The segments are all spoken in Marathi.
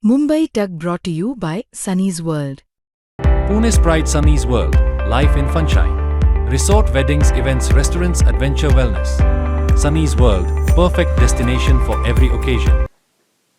Mumbai Tug brought to you by Sunny's World. Pune's Pride Sunny's World, Life in Funshine. Resort weddings, events, restaurants, adventure wellness. Sunny's World, perfect destination for every occasion.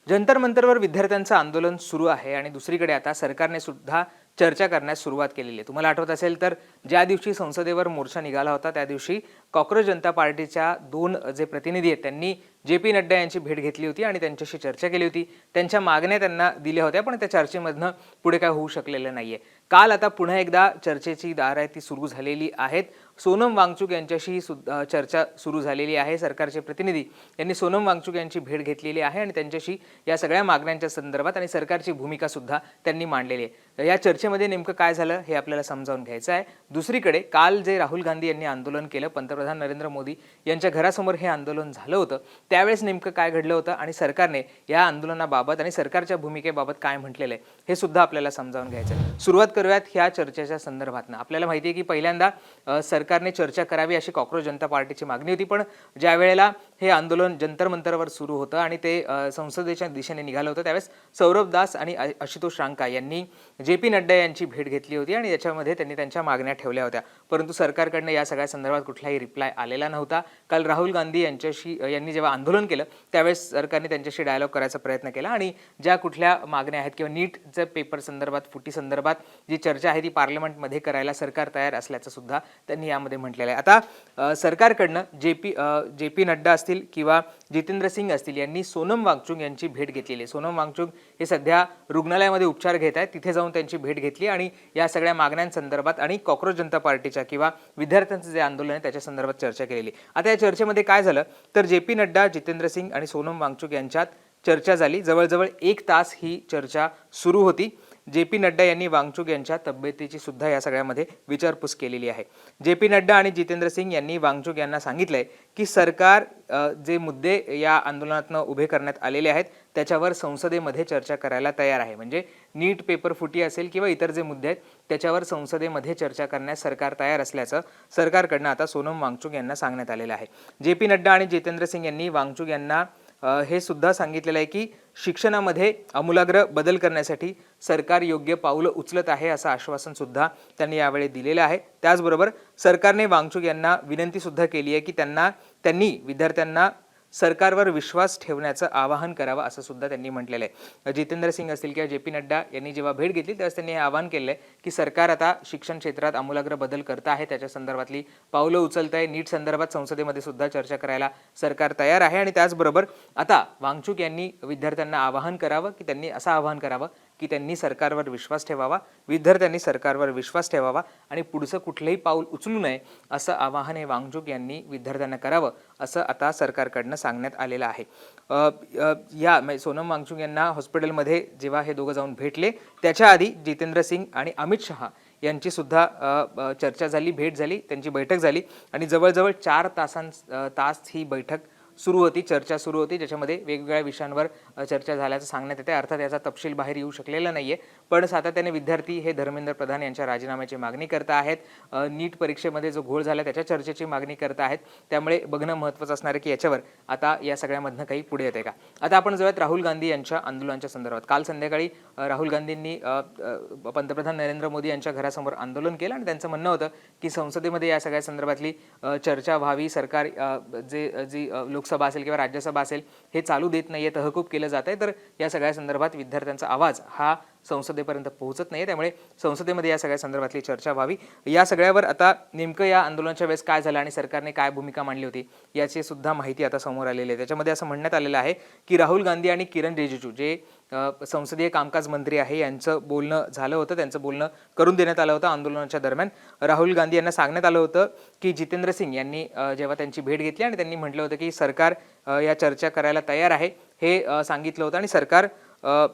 Jantar मंतरवर विद्यार्थ्यांचं आंदोलन सुरू आहे आणि दुसरीकडे आता सरकारने सुद्धा चर्चा करण्यास सुरुवात केलेली आहे। तुम्हाला आठवत असेल तर ज्या दिवशी संसदेवर मोर्चा निघाला होता त्या दिवशी कॉक्रोच जनता पार्टीच्या दोन जे प्रतिनिधी आहेत त्यांनी जे.पी. नड्डा यांची भेट घेतली होती आणि त्यांच्याशी चर्चा केली होती। त्यांच्या मागण्या त्यांना दिल्या होत्या, पण त्या चर्चेमधनं पुढे काय होऊ शकलेलं नाहीये। काल आता पुन्हा एकदा चर्चेची दार आहे ती सुरू झालेली आहेत। सोनम वांगचुक यांच्याशी सुद्धा चर्चा सुरू झालेली आहे। सरकारचे प्रतिनिधी यांनी सोनम वांगचुक यांची भेट घेतलेली आहे आणि त्यांच्याशी या सगळ्या मागण्यांच्या संदर्भात आणि सरकारची भूमिका सुद्धा त्यांनी मांडलेली आहे। या चर्चेमध्ये नेमकं काय झालं हे आपल्याला समजावून घ्यायचं आहे। दुसरीकडे काल जे राहुल गांधी यांनी आंदोलन केलं, पंतप्रधान नरेंद्र मोदी यांच्या घरासमोर हे आंदोलन झालं होतं, त्यावेळेस नेमकं काय घडलं होतं आणि सरकारने या आंदोलनाबाबत आणि सरकारच्या भूमिकेबाबत काय म्हटलेलं आहे हे सुद्धा आपल्याला समजावून घ्यायचं आहे। सुरुवात करूयात ह्या चर्चेच्या संदर्भात। आपल्याला माहिती आहे की पहिल्यांदा सरकारने चर्चा करावी अशी कॉक्रोच जनता पार्टीची मागणी होती, पण ज्या वेळेला हे आंदोलन जंतर मंतरवर सुरू होतं आणि ते संसदेच्या दिशेने निघालं होतं त्यावेळेस सौरभ दास आणि आशुतोष रांका यांनी जे.पी. नड्डा यांची भेट घेतली होती आणि याच्यामध्ये त्यांनी त्यांच्या मागण्या ठेवल्या होत्या, परंतु सरकारकडनं या सगळ्या संदर्भात कुठलाही रिप्लाय आलेला नव्हता। काल राहुल गांधी यांनी जेव्हा आंदोलन केलं त्यावेळेस सरकारने त्यांच्याशी डायलॉग करायचा प्रयत्न केला आणि ज्या कुठल्या मागण्या आहेत किंवा नीटच्या पेपर संदर्भात, फुटी संदर्भात जी चर्चा आहे ती पार्लमेंटमध्ये करायला सरकार तयार असल्याचं सुद्धा त्यांनी यामध्ये म्हटलेलं आहे। आता सरकारकडनं जे.पी. नड्डा असतील किंवा जितेंद्र सिंग असतील यांनी सोनम वांगचुक यांची भेट घेतलेली आहे। सोनम वांगचुक हे सध्या रुग्णालयामध्ये उपचार घेत आहेत, तिथे जाऊन त्यांची भेट घेतली आणि या सगळ्या मागण्यांसंदर्भात आणि कॉक्रोच जनता पार्टीच्या किंवा विद्यार्थ्यांचं जे आंदोलन आहे त्याच्या संदर्भात चर्चा केलेली। आता या चर्चेमध्ये काय झालं तर जे.पी. नड्डा, जितेंद्र सिंग आणि सोनम वांगचुक यांच्यात चर्चा झाली। जवळजवळ 1 तास ही चर्चा सुरू होती। जे.पी. नड्डा यांनी वांगचुक यांच्या तब्येतीची सुद्धा या सगळ्यामध्ये विचारपूस केलेली आहे। जे.पी. नड्डा आणि जितेंद्र सिंग यांनी वांगचुक यांना सांगितलंय की सरकार जे मुद्दे या आंदोलनातनं उभे करण्यात आलेले आहेत त्याच्यावर संसदेमध्ये चर्चा करायला तयार आहे। म्हणजे नीट पेपर फुटी असेल किंवा इतर जे मुद्दे आहेत त्याच्यावर संसदेमध्ये चर्चा करण्यास सरकार तयार असल्याचं सरकारकडनं आता सोनम वांगचुक यांना सांगण्यात आलेलं आहे। जे.पी. नड्डा आणि जितेंद्र सिंग यांनी वांगचुक यांना हे सुद्धा सांगितलेलं आहे की शिक्षणामध्ये आमूलाग्र बदल करण्यासाठी सरकार योग्य पाऊलं उचलत आहे असं आश्वासन सुद्धा त्यांनी यावेळी दिलेलं आहे। त्याचबरोबर सरकारने वांगचुक यांना विनंती सुद्धा केली आहे की त्यांनी विद्यार्थ्यांना सरकारवर विश्वास ठेवण्याचं आवाहन करावं असं सुद्धा त्यांनी म्हटलेलं आहे। जितेंद्र सिंग असतील किंवा जे.पी. नड्डा यांनी जेव्हा भेट घेतली त्यावेळेस त्यांनी हे आवाहन केलं आहे की सरकार आता शिक्षण क्षेत्रात आमूलाग्र बदल करत आहे, त्याच्या संदर्भातली पावलं उचलत आहे। नीट संदर्भात संसदेमध्ये सुद्धा चर्चा करायला सरकार तयार आहे आणि त्याचबरोबर आता वांगचुक यांनी विद्यार्थ्यांना आवाहन करावं की त्यांनी असं आवाहन करावं की त्यांनी सरकारवर विश्वास ठेवावा, विद्यार्थ्यांनी सरकारवर विश्वास ठेवावा आणि पुढचं कुठलंही पाऊल उचलू नये असं आवाहन हे वांगचुक यांनी विद्यार्थ्यांना करावं असं आता सरकारकडनं सांगण्यात आलेलं आहे। सोनम वांगचुक यांना हॉस्पिटलमध्ये जेव्हा हे दोघं जाऊन भेटले त्याच्या आधी जितेंद्र सिंग आणि अमित शहा यांची सुद्धा चर्चा झाली, भेट झाली, त्यांची बैठक झाली आणि जवळजवळ 4 तास ही बैठक सुरू होती, चर्चा सुरू होती, ज्याच्यामध्ये वेगवेगळ्या विषयांवर चर्चा झाल्याचं सांगण्यात येते। अर्थात याचा तपशील बाहेर येऊ शकलेला नाहीये, पण सातत्याने विद्यार्थी हे धर्मेंद्र प्रधान यांच्या राजीनाम्याची मागणी करत आहेत। नीट परीक्षेमध्ये जो घोळ झाला त्याच्या चर्चेची मागणी करत आहेत, त्यामुळे बघणं महत्त्वाचं असणार आहे की याच्यावर आता या सगळ्यामधनं काही पुढे येते का। आता आपण जाऊयात राहुल गांधी यांच्या आंदोलनाच्या संदर्भात। काल संध्याकाळी राहुल गांधींनी पंतप्रधान नरेंद्र मोदी यांच्या घरासमोर आंदोलन केलं आणि त्यांचं म्हणणं होतं की संसदेमध्ये या सगळ्या संदर्भातली चर्चा व्हावी, सरकार जी लोकसभा असेल किंवा राज्यसभा असेल हे चालू देत नाहीये, तहकूब केलं जात आहे, तर या सगळ्या संदर्भात विद्यार्थ्यांचा आवाज हा संसदेपर्यंत पोहोचत नाहीये, त्यामुळे संसदेमध्ये या सगळ्या संदर्भातली चर्चा व्हावी। या सगळ्यावर आता नेमकं या आंदोलनाच्या वेळेस काय झालं आणि सरकारने काय भूमिका मांडली होती याची सुद्धा माहिती आता समोर आलेली आहे। त्याच्यामध्ये असं म्हणण्यात आलेलं आहे की राहुल गांधी आणि किरण रिजिजू जे संसदीय कामकाज मंत्री आहे यांचं बोलणं झालं होतं, त्यांचं बोलणं करून देण्यात आलं होतं आंदोलनाच्या दरम्यान। राहुल गांधी यांना सांगण्यात आलं होतं की जितेंद्र सिंग यांनी जेव्हा त्यांची भेट घेतली आणि त्यांनी म्हटलं होतं की सरकार या चर्चा करायला तयार आहे हे सांगितलं होतं आणि सरकार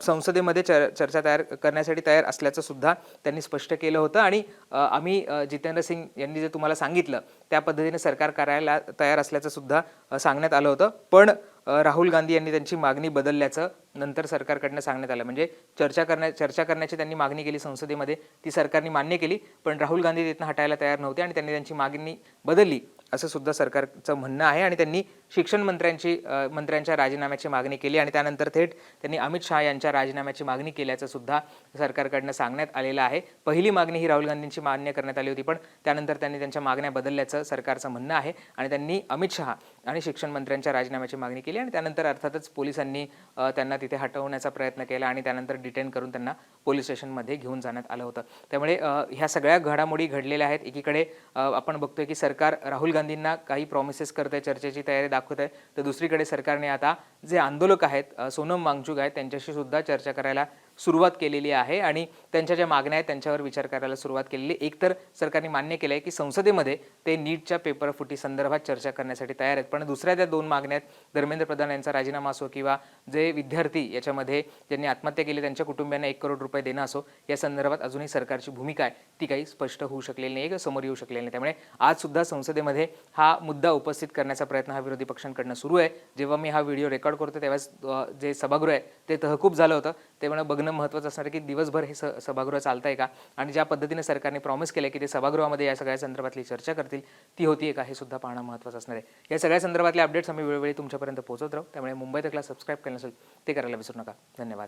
संसदेमध्ये चर्चा करण्यासाठी तयार असल्याचं सुद्धा त्यांनी स्पष्ट केलं होतं आणि आम्ही जितेंद्र सिंग यांनी जे तुम्हाला सांगितलं त्या पद्धतीने सरकार करायला तयार असल्याचं सुद्धा सांगण्यात आलं होतं, पण राहुल गांधी यांनी त्यांची मागणी बदलल्याचं नंतर सरकारकडनं सांगण्यात आलं। म्हणजे चर्चा करण्याची त्यांनी मागणी केली संसदेमध्ये, ती सरकारने मान्य केली, पण राहुल गांधी तिथनं हटायला तयार नव्हते आणि त्यांनी त्यांची मागणी बदलली असं सुद्धा सरकारचं म्हणणं आहे आणि त्यांनी शिक्षण मंत्र्यांच्या राजीनाम्याची मागणी केली आणि त्यानंतर थेट त्यांनी अमित शहा यांच्या राजीनाम्याची मागणी केल्याचं सुद्धा सरकारकडनं सांगण्यात आलेलं आहे. पहिली मागणी ही राहुल गांधींची मान्य करण्यात आली होती, पण त्यानंतर त्यांनी त्यांच्या मागण्या बदलल्याचं सरकारचं म्हणणं आहे आणि त्यांनी अमित शहा आणि शिक्षण मंत्र्यांच्या राजीनाम्याची मागणी केली आणि त्यानंतर अर्थातच पोलिसांनी त्यांना तिथे हटवण्याचा प्रयत्न केला आणि त्यानंतर डिटेन करून त्यांना पोलीस स्टेशनमध्ये घेऊन जाण्यात आलं होतं. त्यामुळे ह्या सगळ्या घडामोडी घडलेल्या आहेत. एकीकडे आपण बघतोय की सरकार राहुल गांधींना काही प्रॉमिसेस करते, चर्चेची तयारी दाखवत आहे, तर दुसरीकडे सरकारने आता जे आंदोलक आहेत, सोनम वांगचुक आहेत, त्यांच्याशी सुद्धा चर्चा करायला सुरुवात केलेली आहे आणि त्यांच्या ज्या मागण्या आहेत त्यांच्यावर विचार करायला सुरुवात केलेली. एक तर सरकारने मान्य केलं आहे की संसदेमध्ये ते नीटच्या पेपर फुटी संदर्भात चर्चा करण्यासाठी तयार आहेत, पण दुसऱ्या त्या दोन मागण्या आहेत, धर्मेंद्र प्रधान यांचा राजीनामा असो किंवा जे विद्यार्थी याच्यामध्ये ज्यांनी आत्महत्या केली त्यांच्या कुटुंबियांना 1 करोड रुपये देणं असो, या संदर्भात अजूनही सरकारची भूमिका आहे ती काही स्पष्ट होऊ शकलेली नाही, समोर येऊ शकलेली नाही. त्यामुळे आज सुद्धा संसदेमध्ये हा मुद्दा उपस्थित करण्याचा प्रयत्न हा विरोधी पक्षांकडनं सुरू आहे. जेव्हा मी हा व्हिडिओ रेकॉर्ड करतो तेव्हा जे सभागृह आहे ते तहकूब झालं होतं, त्यामुळे बघणं महत्त्वाचं असणार आहे की दिवसभर हे सभागृह चालतंय का आणि ज्या पद्धतीने सरकारने प्रॉमिस केलं की ते सभागृहामध्ये या सगळ्या संदर्भातली चर्चा करतील ती होतीये का हे सुद्धा पाहणं महत्त्वाचं असणार आहे. या सगळ्या संदर्भातले अपडेट्स आम्ही वेळोवेळी तुमच्यापर्यंत पोहोचवत राहू, त्यामुळे मुंबई तकला सबस्क्राईब केलं नसेल ते करायला विसरू नका. धन्यवाद.